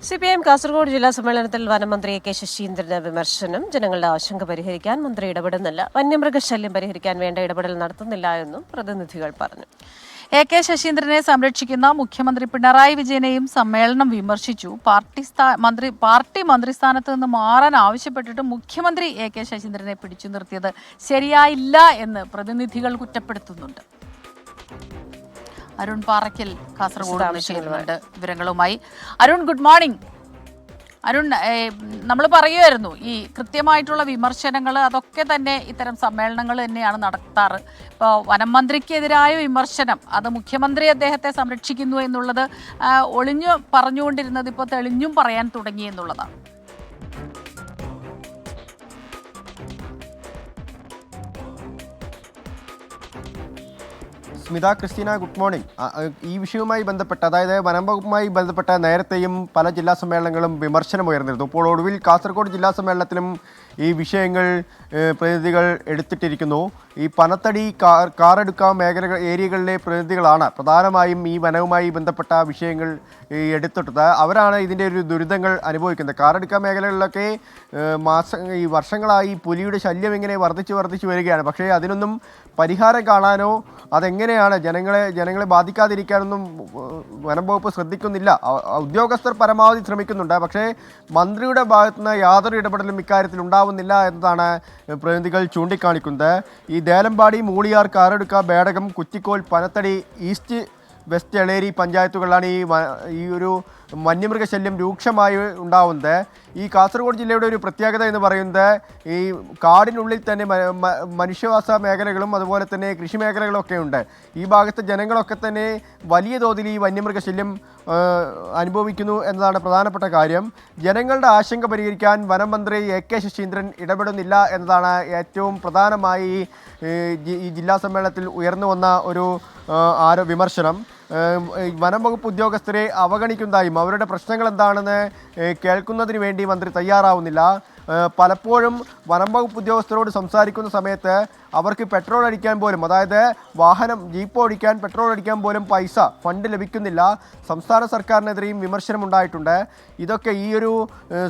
CPM Kasaragod ജില്ലാ സമ്മേളനത്തിൽ വനമന്ത്രി K ശശീന്ദ്രന് വിമർശനം. ജനങ്ങളുടെ ആശങ്ക പരിഹരിക്കാൻ മന്ത്രി ഇടപെടുന്നില്ല, വന്യമൃഗശല്യം പരിഹരിക്കാൻ വേണ്ട ഇടപെടൽ നടത്തുന്നില്ല എന്നും പ്രതിനിധികൾ പറഞ്ഞു. കെ ശശീന്ദ്രനെ സംരക്ഷിക്കുന്ന മുഖ്യമന്ത്രി പിണറായി വിജയനെയും സമ്മേളനം വിമർശിച്ചു. പാർട്ടി മന്ത്രിസ്ഥാനത്ത് നിന്ന് മാറാൻ ആവശ്യപ്പെട്ടിട്ട് മുഖ്യമന്ത്രി കെ ശശീന്ദ്രനെ പിടിച്ചു നിർത്തിയത് ശരിയായില്ല എന്ന് പ്രതിനിധികൾ കുറ്റപ്പെടുത്തുന്നുണ്ട്. അരുൺ പാറയ്ക്കൽ കാസർഗോഡ് ചെയ്യുന്നുണ്ട് വിവരങ്ങളുമായി. Arun, good morning. അരുൺ, നമ്മൾ പറയുമായിരുന്നു ഈ കൃത്യമായിട്ടുള്ള വിമർശനങ്ങൾ അതൊക്കെ തന്നെ ഇത്തരം സമ്മേളനങ്ങൾ തന്നെയാണ് നടത്താറ്. ഇപ്പോൾ വനം മന്ത്രിക്കെതിരായ വിമർശനം അത് മുഖ്യമന്ത്രി അദ്ദേഹത്തെ സംരക്ഷിക്കുന്നു എന്നുള്ളത് ഒളിഞ്ഞു പറഞ്ഞുകൊണ്ടിരുന്നത് ഇപ്പോൾ തെളിഞ്ഞും പറയാൻ തുടങ്ങി എന്നുള്ളതാണ്. Smitha, Christina, good morning. ഈ വിഷയവുമായി ബന്ധപ്പെട്ട്, അതായത് വനം വകുപ്പുമായി ബന്ധപ്പെട്ട നേരത്തെയും പല ജില്ലാ സമ്മേളനങ്ങളും വിമർശനമുയർന്നിരുന്നു. ഇപ്പോൾ ഒടുവിൽ കാസർഗോഡ് ജില്ലാ സമ്മേളനത്തിലും ഈ വിഷയങ്ങൾ പ്രതിനിധികൾ എടുത്തിട്ടിരിക്കുന്നു. ഈ പനത്തടി, കാറെടുക്ക ഏരിയകളിലെ പ്രതിനിധികളാണ് പ്രധാനമായും ഈ വനവുമായി ബന്ധപ്പെട്ട വിഷയങ്ങൾ എടുത്തിട്ടത്. അവരാണ് ഇതിൻ്റെ ഒരു ദുരിതങ്ങൾ അനുഭവിക്കുന്നത്. കാറെടുക്ക മേഖലകളിലൊക്കെ ഈ വർഷങ്ങളായി പുലിയുടെ ശല്യം ഇങ്ങനെ വർദ്ധിച്ചു വരികയാണ്. പക്ഷേ അതിനൊന്നും പരിഹാരം കാണാനോ അതെങ്ങനെയാണ് ജനങ്ങളെ ബാധിക്കാതിരിക്കാനൊന്നും വനം വകുപ്പ് ശ്രദ്ധിക്കുന്നില്ല. ഉദ്യോഗസ്ഥർ പരമാവധി ശ്രമിക്കുന്നുണ്ട്, പക്ഷേ മന്ത്രിയുടെ ഭാഗത്തുനിന്ന് യാതൊരു ഇടപെടലും ഇക്കാര്യത്തിൽ ഉണ്ടാവുന്നില്ല എന്നതാണ് പ്രതിനിധികൾ ചൂണ്ടിക്കാണിക്കുന്നത്. ഈ ദേലമ്പാടി, മൂളിയാർ, കാറെടുക്ക, ബേടകം, കുറ്റിക്കോൽ, പനത്തടി, ഈസ്റ്റ് വെസ്റ്റ് എളേരി പഞ്ചായത്തുകളിലാണ് ഈ ഒരു വന്യമൃഗശല്യം രൂക്ഷമായി ഉണ്ടാവുന്നത്. ഈ കാസർഗോഡ് ജില്ലയുടെ ഒരു പ്രത്യേകത എന്ന് പറയുന്നത് ഈ കാടിനുള്ളിൽ തന്നെ മനുഷ്യവാസ മേഖലകളും അതുപോലെ തന്നെ കൃഷി മേഖലകളൊക്കെ ഉണ്ട്. ഈ ഭാഗത്തെ ജനങ്ങളൊക്കെ തന്നെ വലിയ തോതിൽ ഈ വന്യമൃഗശല്യം അനുഭവിക്കുന്നു എന്നതാണ് പ്രധാനപ്പെട്ട കാര്യം. ജനങ്ങളുടെ ആശങ്ക പരിഹരിക്കാൻ വനം മന്ത്രി കെ ശശീന്ദ്രൻ ഇടപെടുന്നില്ല എന്നതാണ് ഏറ്റവും പ്രധാനമായി ഈ ജില്ലാ സമ്മേളനത്തിൽ ഉയർന്നു വന്ന ഒരു വിമർശനം. വനം വകുപ്പ് ഉദ്യോഗസ്ഥരെ അവഗണിക്കുന്നതായും അവരുടെ പ്രശ്നങ്ങൾ എന്താണെന്ന് കേൾക്കുന്നതിന് വേണ്ടി മന്ത്രി തയ്യാറാവുന്നില്ല. പലപ്പോഴും വനം വകുപ്പ് ഉദ്യോഗസ്ഥരോട് സംസാരിക്കുന്ന സമയത്ത് അവർക്ക് പെട്രോൾ അടിക്കാൻ പോലും, അതായത് ജീപ്പ് ഓടിക്കാൻ പെട്രോൾ അടിക്കാൻ പോലും ഫണ്ട് ലഭിക്കുന്നില്ല. സംസ്ഥാന സർക്കാരിനെതിരെയും വിമർശനമുണ്ടായിട്ടുണ്ട്. ഇതൊക്കെ ഈ ഒരു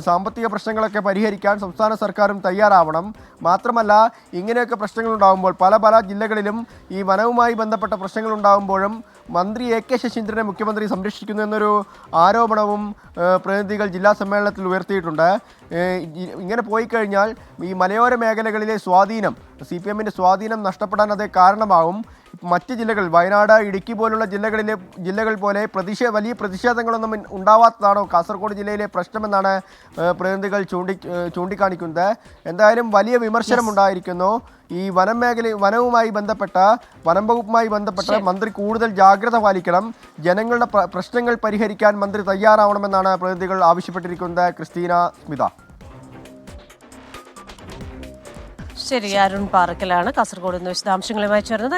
സാമ്പത്തിക പ്രശ്നങ്ങളൊക്കെ പരിഹരിക്കാൻ സംസ്ഥാന സർക്കാരും തയ്യാറാവണം. മാത്രമല്ല, ഇങ്ങനെയൊക്കെ പ്രശ്നങ്ങൾ ഉണ്ടാകുമ്പോൾ പല ജില്ലകളിലും ഈ വനവുമായി ബന്ധപ്പെട്ട പ്രശ്നങ്ങൾ ഉണ്ടാകുമ്പോഴും മന്ത്രി കെ ശശീന്ദ്രനെ മുഖ്യമന്ത്രി സംരക്ഷിക്കുന്നു എന്നൊരു ആരോപണവും പ്രതിനിധികൾ ജില്ലാ സമ്മേളനത്തിൽ ഉയർത്തിയിട്ടുണ്ട്. ഇങ്ങനെ പോയി കഴിഞ്ഞാൽ ഈ മലയോര മേഖലകളിലെ സ്വാധീനം, CPMൻ്റെ സ്വാധീനം നഷ്ടപ്പെടാൻ അത് കാരണമാകും. മറ്റ് ജില്ലകൾ, വയനാട്, ഇടുക്കി പോലുള്ള ജില്ലകൾ പോലെ വലിയ പ്രതിഷേധങ്ങളൊന്നും ഉണ്ടാവാത്തതാണോ കാസർഗോഡ് ജില്ലയിലെ പ്രശ്നമെന്നാണ് പ്രതിനിധികൾ ചൂണ്ടിക്കാണിക്കുന്നത്. എന്തായാലും വലിയ വിമർശനം ഉണ്ടായിരിക്കുന്നു. ഈ വനവുമായി ബന്ധപ്പെട്ട, വനം വകുപ്പുമായി ബന്ധപ്പെട്ട മന്ത്രി കൂടുതൽ ജാഗ്രത പാലിക്കണം. ജനങ്ങളുടെ പ്രശ്നങ്ങൾ പരിഹരിക്കാൻ മന്ത്രി തയ്യാറാവണമെന്നാണ് പ്രതിനിധികൾ ആവശ്യപ്പെട്ടിരിക്കുന്നത്. ക്രിസ്റ്റീന, സ്മിത. ശരി, അരുൺ പാറക്കലാണ് കാസർഗോഡ് നിന്ന് വിശദാംശങ്ങളുമായി ചേർന്നത്.